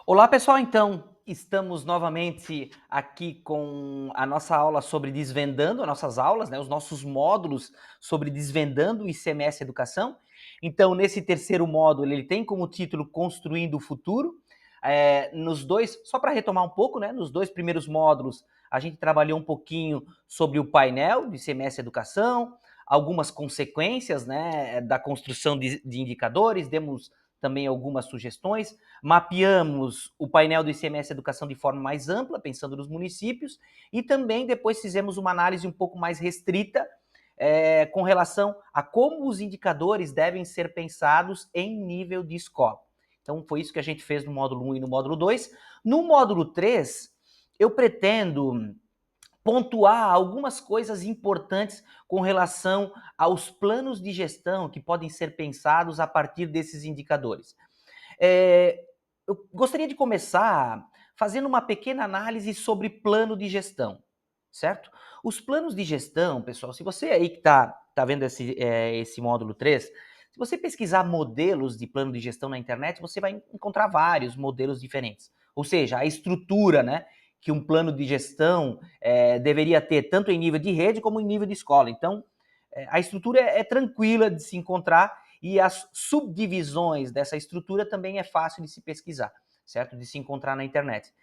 Olá, pessoal. Então, estamos novamente aqui com a nossa aula sobre desvendando as nossas aulas, né, os nossos módulos sobre desvendando o ICMS Educação. Então, nesse terceiro módulo, ele tem como título Construindo o Futuro. Nos dois, só para retomar um pouco, né, nos dois primeiros módulos, a gente trabalhou um pouquinho sobre o painel do ICMS Educação, algumas consequências, né, da construção de indicadores, demos também algumas sugestões, mapeamos o painel do ICMS Educação de forma mais ampla, pensando nos municípios, e também depois fizemos uma análise um pouco mais restrita com relação a como os indicadores devem ser pensados em nível de escola. Então, foi isso que a gente fez no módulo 1 e no módulo 2. No módulo 3, eu pretendo pontuar algumas coisas importantes com relação aos planos de gestão que podem ser pensados a partir desses indicadores. Eu gostaria de começar fazendo uma pequena análise sobre plano de gestão, certo? Os planos de gestão, pessoal, se você aí que tá vendo esse módulo 3, se você pesquisar modelos de plano de gestão na internet, você vai encontrar vários modelos diferentes. Ou seja, a estrutura, né, que um plano de gestão deveria ter, tanto em nível de rede como em nível de escola. Então, a estrutura é tranquila de se encontrar e as subdivisões dessa estrutura também é fácil de se pesquisar, certo? De se encontrar na internet.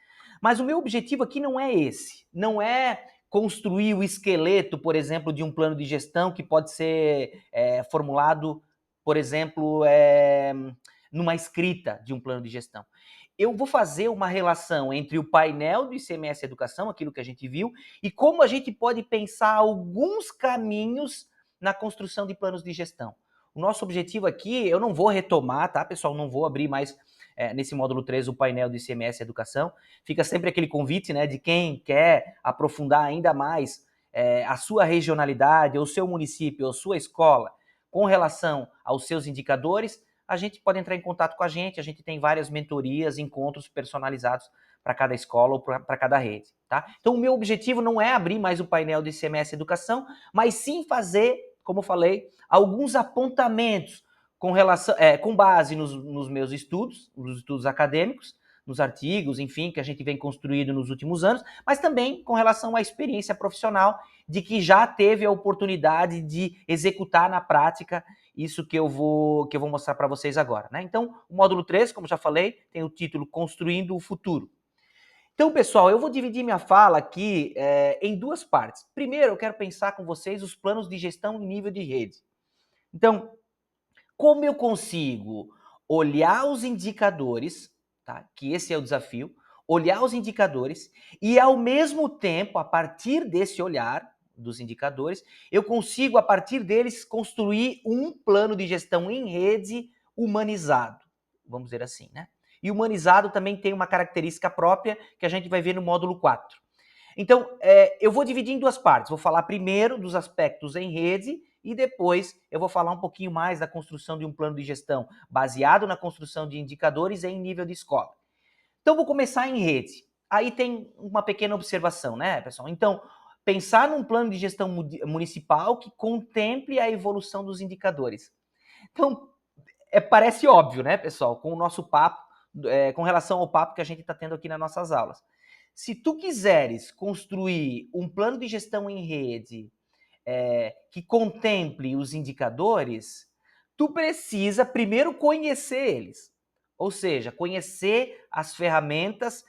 Mas o meu objetivo aqui não é esse, não é construir o esqueleto, por exemplo, de um plano de gestão que pode ser formulado, por exemplo, numa escrita de um plano de gestão. Eu vou fazer uma relação entre o painel do ICMS Educação, aquilo que a gente viu, e como a gente pode pensar alguns caminhos na construção de planos de gestão. O nosso objetivo aqui, eu não vou retomar, tá, pessoal? Não vou abrir mais nesse módulo 3 o painel do ICMS Educação. Fica sempre aquele convite, né, de quem quer aprofundar ainda mais a sua regionalidade, ou seu município, ou sua escola, com relação aos seus indicadores, a gente pode entrar em contato com a gente tem várias mentorias, encontros personalizados para cada escola ou para cada rede, tá? Então, o meu objetivo não é abrir mais o painel do ICMS Educação, mas sim fazer, como eu falei, alguns apontamentos com base nos meus estudos, nos estudos acadêmicos, nos artigos, enfim, que a gente vem construindo nos últimos anos, mas também com relação à experiência profissional de que já teve a oportunidade de executar na prática isso que eu vou mostrar para vocês agora, né? Então, o módulo 3, como já falei, tem o título Construindo o Futuro. Então, pessoal, eu vou dividir minha fala aqui em duas partes. Primeiro, eu quero pensar com vocês os planos de gestão em nível de rede. Então, como eu consigo olhar os indicadores, tá? Que esse é o desafio, olhar os indicadores e, ao mesmo tempo, a partir desse olhar dos indicadores, eu consigo, a partir deles, construir um plano de gestão em rede humanizado, vamos dizer assim, né? E humanizado também tem uma característica própria que a gente vai ver no módulo 4. Então, eu vou dividir em duas partes. Vou falar primeiro dos aspectos em rede e depois eu vou falar um pouquinho mais da construção de um plano de gestão baseado na construção de indicadores em nível de escola. Então, vou começar em rede. Aí tem uma pequena observação, né, pessoal? Então, pensar num plano de gestão municipal que contemple a evolução dos indicadores. Então, parece óbvio, né, pessoal, com o nosso papo, com relação ao papo que a gente está tendo aqui nas nossas aulas. Se tu quiseres construir um plano de gestão em rede que contemple os indicadores, tu precisa primeiro conhecer eles. Ou seja, conhecer as ferramentas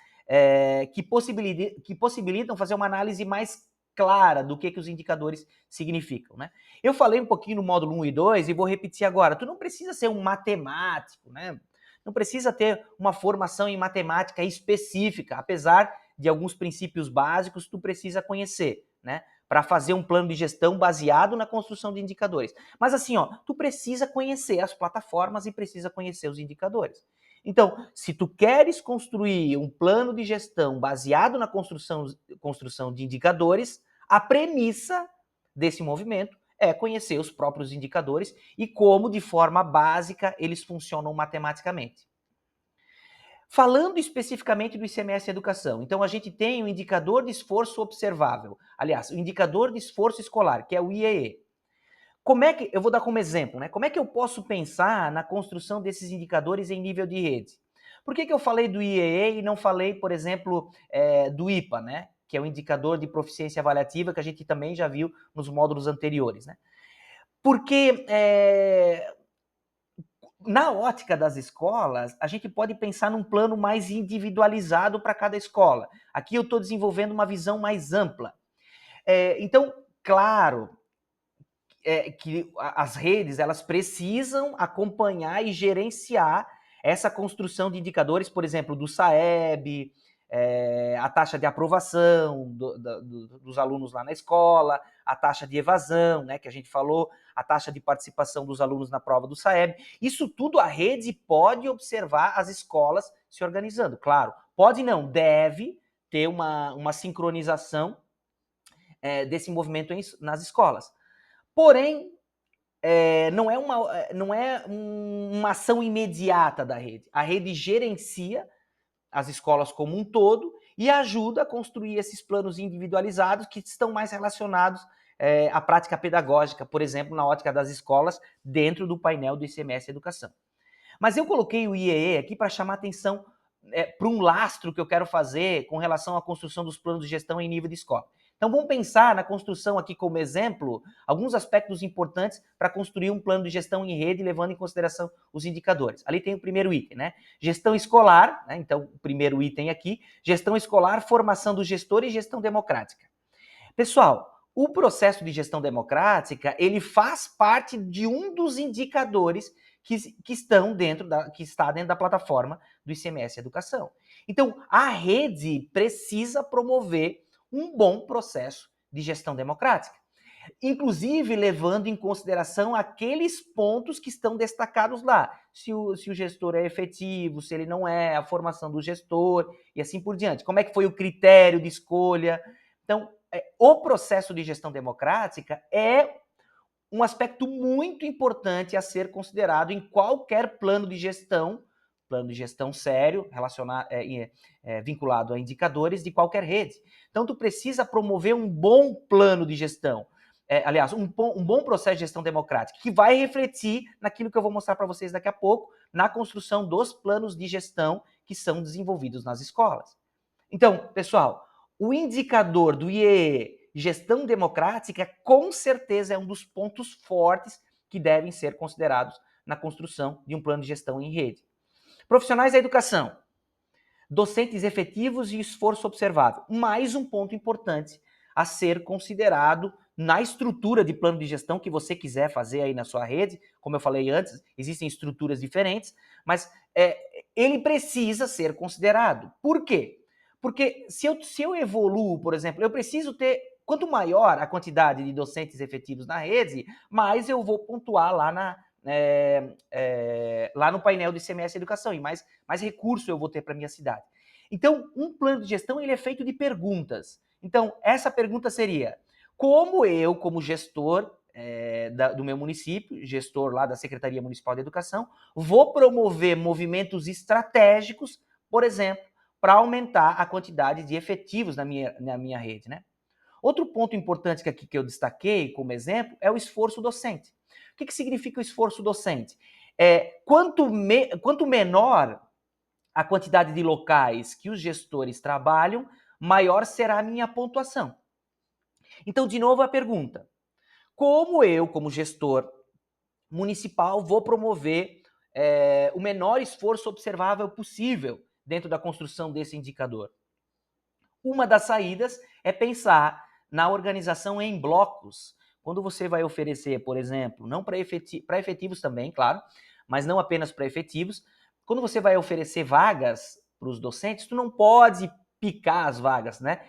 que possibilitam fazer uma análise mais clara do que os indicadores significam, né? Eu falei um pouquinho no módulo 1 e 2 e vou repetir agora. Tu não precisa ser um matemático, né? Não precisa ter uma formação em matemática específica, apesar de alguns princípios básicos tu precisa conhecer, né? Para fazer um plano de gestão baseado na construção de indicadores. Mas assim, ó, tu precisa conhecer as plataformas e precisa conhecer os indicadores. Então, se tu queres construir um plano de gestão baseado na construção de indicadores, a premissa desse movimento é conhecer os próprios indicadores e como, de forma básica, eles funcionam matematicamente. Falando especificamente do ICMS Educação, então a gente tem o indicador de esforço observável, aliás, o indicador de esforço escolar, que é o IEE. Eu vou dar como exemplo, né? Como é que eu posso pensar na construção desses indicadores em nível de rede? Por que eu falei do IEE e não falei, por exemplo, do IPA, né? Que é o indicador de proficiência avaliativa que a gente também já viu nos módulos anteriores, né? Porque na ótica das escolas, a gente pode pensar num plano mais individualizado para cada escola. Aqui eu estou desenvolvendo uma visão mais ampla. Então, claro, que as redes elas precisam acompanhar e gerenciar essa construção de indicadores, por exemplo, do SAEB, a taxa de aprovação dos alunos lá na escola, a taxa de evasão, né, que a gente falou, a taxa de participação dos alunos na prova do SAEB. Isso tudo a rede pode observar as escolas se organizando. Claro, pode não, deve ter uma sincronização desse movimento nas escolas. Porém, não é uma ação imediata da rede. A rede gerencia as escolas como um todo e ajuda a construir esses planos individualizados que estão mais relacionados à prática pedagógica, por exemplo, na ótica das escolas, dentro do painel do ICMS Educação. Mas eu coloquei o IEE aqui para chamar atenção para um lastro que eu quero fazer com relação à construção dos planos de gestão em nível de escola. Então vamos pensar na construção aqui como exemplo, alguns aspectos importantes para construir um plano de gestão em rede, levando em consideração os indicadores. Ali tem o primeiro item, né? Gestão escolar, né? Então o primeiro item aqui, gestão escolar, formação do gestor e gestão democrática. Pessoal, o processo de gestão democrática, ele faz parte de um dos indicadores que está dentro da plataforma do ICMS Educação. Então, a rede precisa promover um bom processo de gestão democrática, inclusive levando em consideração aqueles pontos que estão destacados lá. Se o gestor é efetivo, se ele não é, a formação do gestor e assim por diante. Como é que foi o critério de escolha? Então, o processo de gestão democrática é um aspecto muito importante a ser considerado em qualquer plano de gestão sério, vinculado a indicadores de qualquer rede. Então, tu precisa promover um bom plano de gestão, aliás, um bom processo de gestão democrática, que vai refletir naquilo que eu vou mostrar para vocês daqui a pouco, na construção dos planos de gestão que são desenvolvidos nas escolas. Então, pessoal, o indicador do IEE, gestão democrática, com certeza é um dos pontos fortes que devem ser considerados na construção de um plano de gestão em rede. Profissionais da educação, docentes efetivos e esforço observável. Mais um ponto importante a ser considerado na estrutura de plano de gestão que você quiser fazer aí na sua rede. Como eu falei antes, existem estruturas diferentes, mas ele precisa ser considerado. Por quê? Porque se eu evoluo, por exemplo, eu preciso ter, quanto maior a quantidade de docentes efetivos na rede, mais eu vou pontuar lá lá no painel do ICMS Educação, e mais recurso eu vou ter para minha cidade. Então, um plano de gestão ele é feito de perguntas. Então, essa pergunta seria: como eu, como gestor do meu município, gestor lá da Secretaria Municipal de Educação, vou promover movimentos estratégicos, por exemplo, para aumentar a quantidade de efetivos na minha rede, né? Outro ponto importante que eu destaquei como exemplo é o esforço docente. O que significa o esforço docente? Quanto menor a quantidade de locais que os gestores trabalham, maior será a minha pontuação. Então, de novo, a pergunta: como eu, como gestor municipal, vou promover o menor esforço observável possível dentro da construção desse indicador? Uma das saídas é pensar na organização em blocos. Quando você vai oferecer, por exemplo, não para efetivos também, claro, mas não apenas para efetivos, quando você vai oferecer vagas para os docentes, tu não pode picar as vagas, né?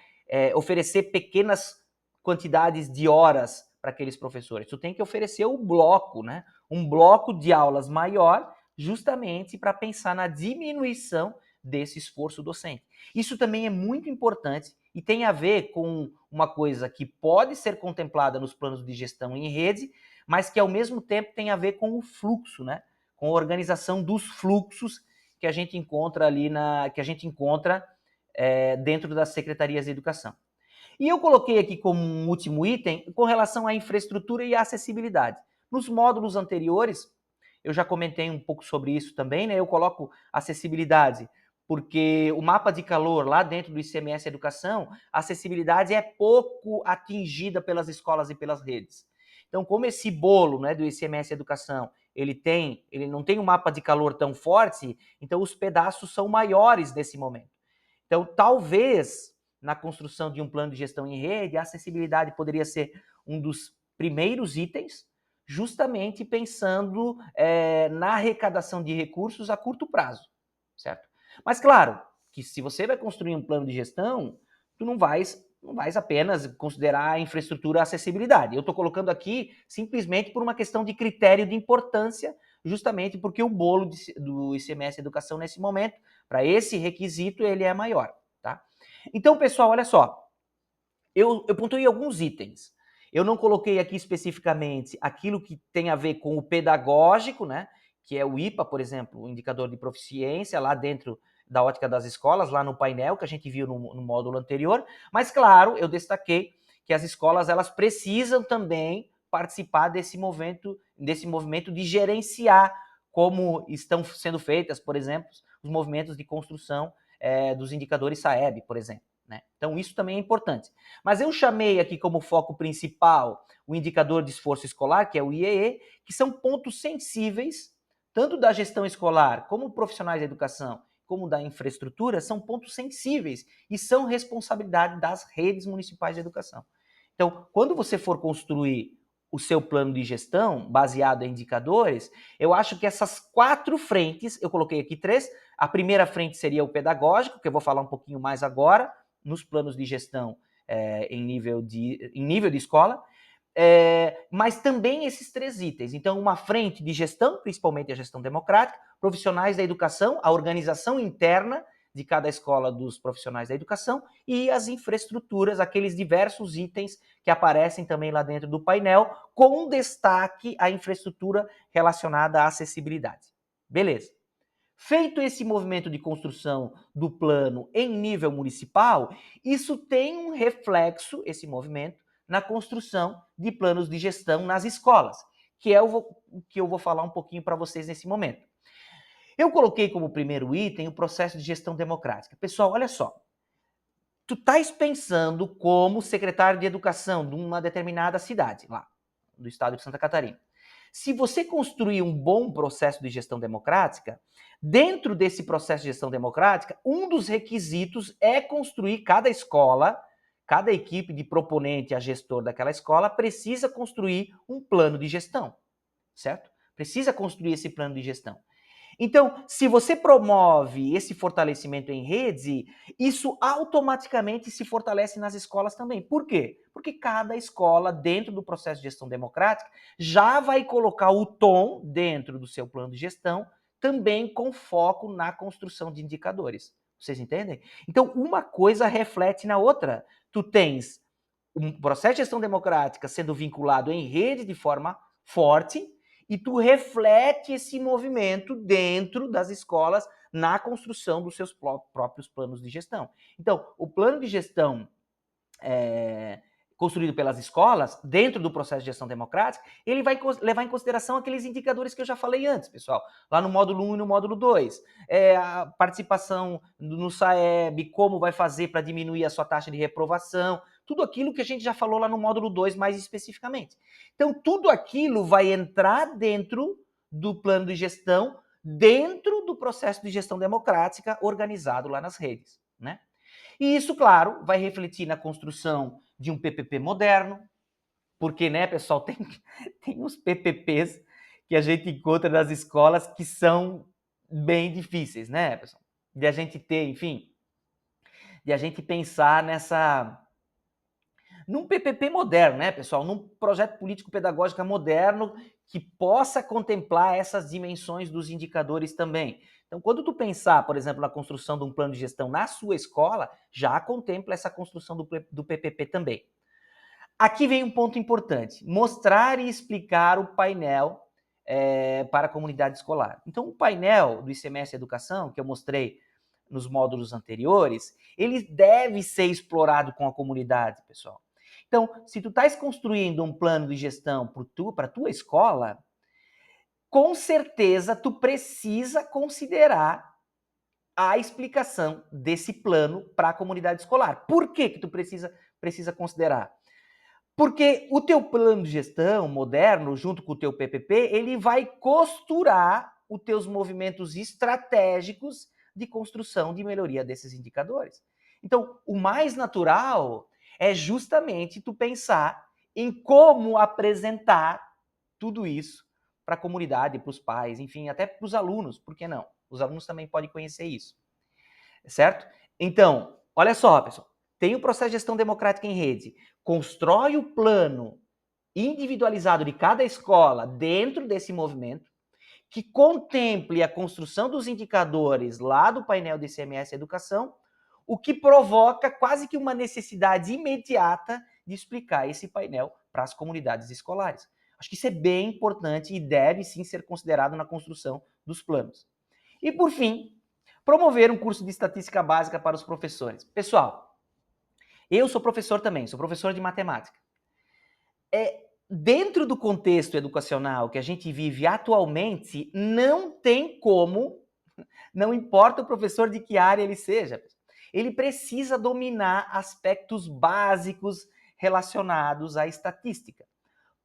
Oferecer pequenas quantidades de horas para aqueles professores. Tu tem que oferecer o bloco, né? Um bloco de aulas maior, justamente para pensar na diminuição desse esforço docente. Isso também é muito importante e tem a ver com uma coisa que pode ser contemplada nos planos de gestão em rede, mas que ao mesmo tempo tem a ver com o fluxo, né? Com a organização dos fluxos que a gente encontra dentro das secretarias de educação. E eu coloquei aqui como um último item com relação à infraestrutura e à acessibilidade. Nos módulos anteriores, eu já comentei um pouco sobre isso também, né? Eu coloco acessibilidade, porque o mapa de calor lá dentro do ICMS Educação, a acessibilidade é pouco atingida pelas escolas e pelas redes. Então, como esse bolo, né, do ICMS Educação, ele não tem um mapa de calor tão forte, então os pedaços são maiores nesse momento. Então, talvez na construção de um plano de gestão em rede, a acessibilidade poderia ser um dos primeiros itens, justamente pensando na arrecadação de recursos a curto prazo, certo? Mas claro, que se você vai construir um plano de gestão, tu não vais apenas considerar a infraestrutura a acessibilidade. Eu estou colocando aqui simplesmente por uma questão de critério de importância, justamente porque o bolo do ICMS Educação nesse momento, para esse requisito, ele é maior, tá? Então, pessoal, olha só, eu pontuei alguns itens. Eu não coloquei aqui especificamente aquilo que tem a ver com o pedagógico, né? Que é o IPA, por exemplo, o indicador de proficiência, lá dentro da ótica das escolas, lá no painel que a gente viu no módulo anterior. Mas, claro, eu destaquei que as escolas elas precisam também participar desse movimento de gerenciar como estão sendo feitas, por exemplo, os movimentos de construção dos indicadores SAEB, por exemplo. Né? Então, isso também é importante. Mas eu chamei aqui como foco principal o indicador de esforço escolar, que é o IEE, que são pontos sensíveis, tanto da gestão escolar, como profissionais da educação, como da infraestrutura, são pontos sensíveis e são responsabilidade das redes municipais de educação. Então, quando você for construir o seu plano de gestão, baseado em indicadores, eu acho que essas 4 frentes, eu coloquei aqui 3, a primeira frente seria o pedagógico, que eu vou falar um pouquinho mais agora, nos planos de gestão em nível de escola, mas também esses 3 itens. Então, uma frente de gestão, principalmente a gestão democrática, profissionais da educação, a organização interna de cada escola dos profissionais da educação e as infraestruturas, aqueles diversos itens que aparecem também lá dentro do painel, com destaque à infraestrutura relacionada à acessibilidade. Beleza. Feito esse movimento de construção do plano em nível municipal, isso tem um reflexo, esse movimento, na construção de planos de gestão nas escolas, que é o que eu vou falar um pouquinho para vocês nesse momento. Eu coloquei como primeiro item o processo de gestão democrática. Pessoal, olha só. Tu estás pensando como secretário de educação de uma determinada cidade, lá, do estado de Santa Catarina. Se você construir um bom processo de gestão democrática, dentro desse processo de gestão democrática, um dos requisitos é construir cada escola, cada equipe de proponente a gestor daquela escola precisa construir um plano de gestão, certo? Precisa construir esse plano de gestão. Então, se você promove esse fortalecimento em rede, isso automaticamente se fortalece nas escolas também. Por quê? Porque cada escola, dentro do processo de gestão democrática, já vai colocar o tom dentro do seu plano de gestão, também com foco na construção de indicadores. Vocês entendem? Então, uma coisa reflete na outra. Tu tens um processo de gestão democrática sendo vinculado em rede de forma forte, e tu reflete esse movimento dentro das escolas na construção dos seus próprios planos de gestão. Então, o plano de gestão construído pelas escolas, dentro do processo de gestão democrática, ele vai levar em consideração aqueles indicadores que eu já falei antes, pessoal, lá no módulo 1 e no módulo 2. A participação no SAEB, como vai fazer para diminuir a sua taxa de reprovação, tudo aquilo que a gente já falou lá no módulo 2 mais especificamente. Então, tudo aquilo vai entrar dentro do plano de gestão, dentro do processo de gestão democrática organizado lá nas redes, né? E isso, claro, vai refletir na construção de um PPP moderno, porque, né, pessoal, tem uns PPPs que a gente encontra nas escolas que são bem difíceis, né, pessoal? De a gente ter, enfim, de a gente pensar num PPP moderno, né, pessoal? Num projeto político-pedagógico moderno que possa contemplar essas dimensões dos indicadores também. Então, quando tu pensar, por exemplo, na construção de um plano de gestão na sua escola, já contempla essa construção do PPP também. Aqui vem um ponto importante: mostrar e explicar o painel para a comunidade escolar. Então, o painel do ICMS Educação, que eu mostrei nos módulos anteriores, ele deve ser explorado com a comunidade, pessoal. Então, se tu estás construindo um plano de gestão para a tua escola, com certeza tu precisa considerar a explicação desse plano para a comunidade escolar. Por que que tu precisa considerar? Porque o teu plano de gestão moderno, junto com o teu PPP, ele vai costurar os teus movimentos estratégicos de construção de melhoria desses indicadores. Então, o mais natural é justamente tu pensar em como apresentar tudo isso para a comunidade, para os pais, enfim, até para os alunos, por que não? Os alunos também podem conhecer isso, certo? Então, olha só, pessoal, tem o processo de gestão democrática em rede, constrói o plano individualizado de cada escola dentro desse movimento, que contemple a construção dos indicadores lá do painel do ICMS Educação, o que provoca quase que uma necessidade imediata de explicar esse painel para as comunidades escolares. Acho que isso é bem importante e deve sim ser considerado na construção dos planos. E por fim, promover um curso de estatística básica para os professores. Pessoal, eu sou professor também, sou professor de matemática. Dentro do contexto educacional que a gente vive atualmente, não tem como, não importa o professor de que área ele seja, ele precisa dominar aspectos básicos relacionados à estatística.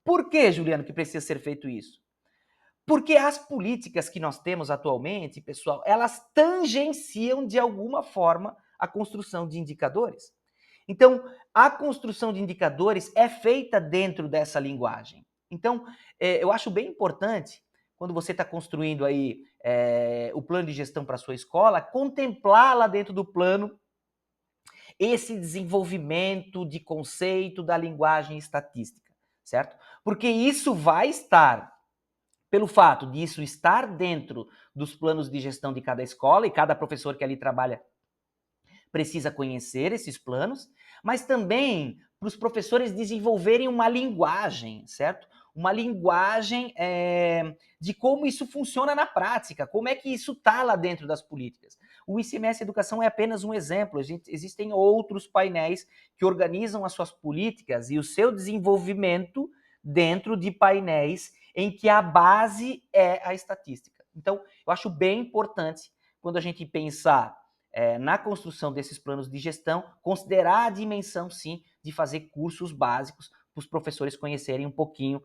Por que, Juliano, que precisa ser feito isso? Porque as políticas que nós temos atualmente, pessoal, elas tangenciam de alguma forma a construção de indicadores. Então, a construção de indicadores é feita dentro dessa linguagem. Então, eu acho bem importante, quando você está construindo aí o plano de gestão para a sua escola, contemplar lá dentro do plano esse desenvolvimento de conceito da linguagem estatística, certo? Porque isso vai estar, pelo fato disso estar dentro dos planos de gestão de cada escola, e cada professor que ali trabalha precisa conhecer esses planos, mas também para os professores desenvolverem uma linguagem, certo? Uma linguagem de como isso funciona na prática, como é que isso está lá dentro das políticas. O ICMS Educação é apenas um exemplo, existem outros painéis que organizam as suas políticas e o seu desenvolvimento dentro de painéis em que a base é a estatística. Então, eu acho bem importante, quando a gente pensar na construção desses planos de gestão, considerar a dimensão, sim, de fazer cursos básicos para os professores conhecerem um pouquinho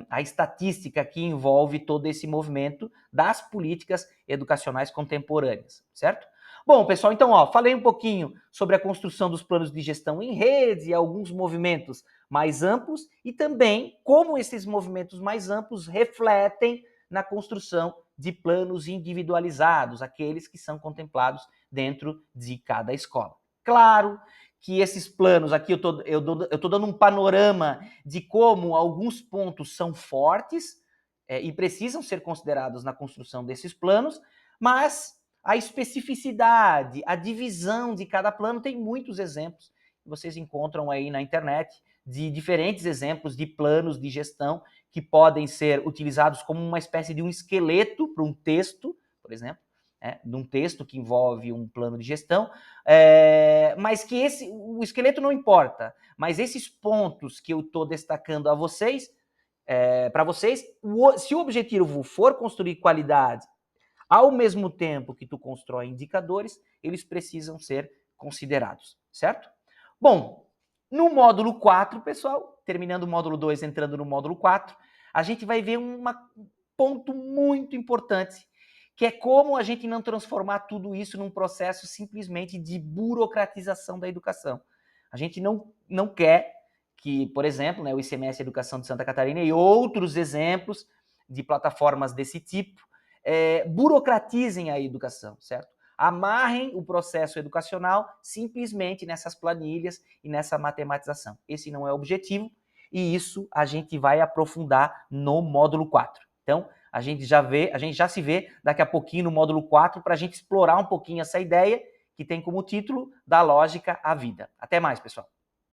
a estatística que envolve todo esse movimento das políticas educacionais contemporâneas, certo? Bom, pessoal, então, falei um pouquinho sobre a construção dos planos de gestão em rede, alguns movimentos mais amplos e também como esses movimentos mais amplos refletem na construção de planos individualizados, aqueles que são contemplados dentro de cada escola. Claro que esses planos, aqui eu tô dando um panorama de como alguns pontos são fortes e precisam ser considerados na construção desses planos, mas a especificidade, a divisão de cada plano, tem muitos exemplos que vocês encontram aí na internet, de diferentes exemplos de planos de gestão que podem ser utilizados como uma espécie de um esqueleto para um texto, por exemplo, de um texto que envolve um plano de gestão, mas que o esqueleto não importa, mas esses pontos que eu estou destacando a vocês, para vocês, se o objetivo for construir qualidade, ao mesmo tempo que tu constrói indicadores, eles precisam ser considerados, certo? Bom, no módulo 4, pessoal, terminando o módulo 2, entrando no módulo 4, a gente vai ver um ponto muito importante, que é como a gente não transformar tudo isso num processo simplesmente de burocratização da educação. A gente não quer que, por exemplo, o ICMS Educação de Santa Catarina e outros exemplos de plataformas desse tipo burocratizem a educação, certo? Amarrem o processo educacional simplesmente nessas planilhas e nessa matematização. Esse não é o objetivo e isso a gente vai aprofundar no módulo 4. Então, a gente já se vê daqui a pouquinho no módulo 4 para a gente explorar um pouquinho essa ideia que tem como título Da Lógica à Vida. Até mais, pessoal.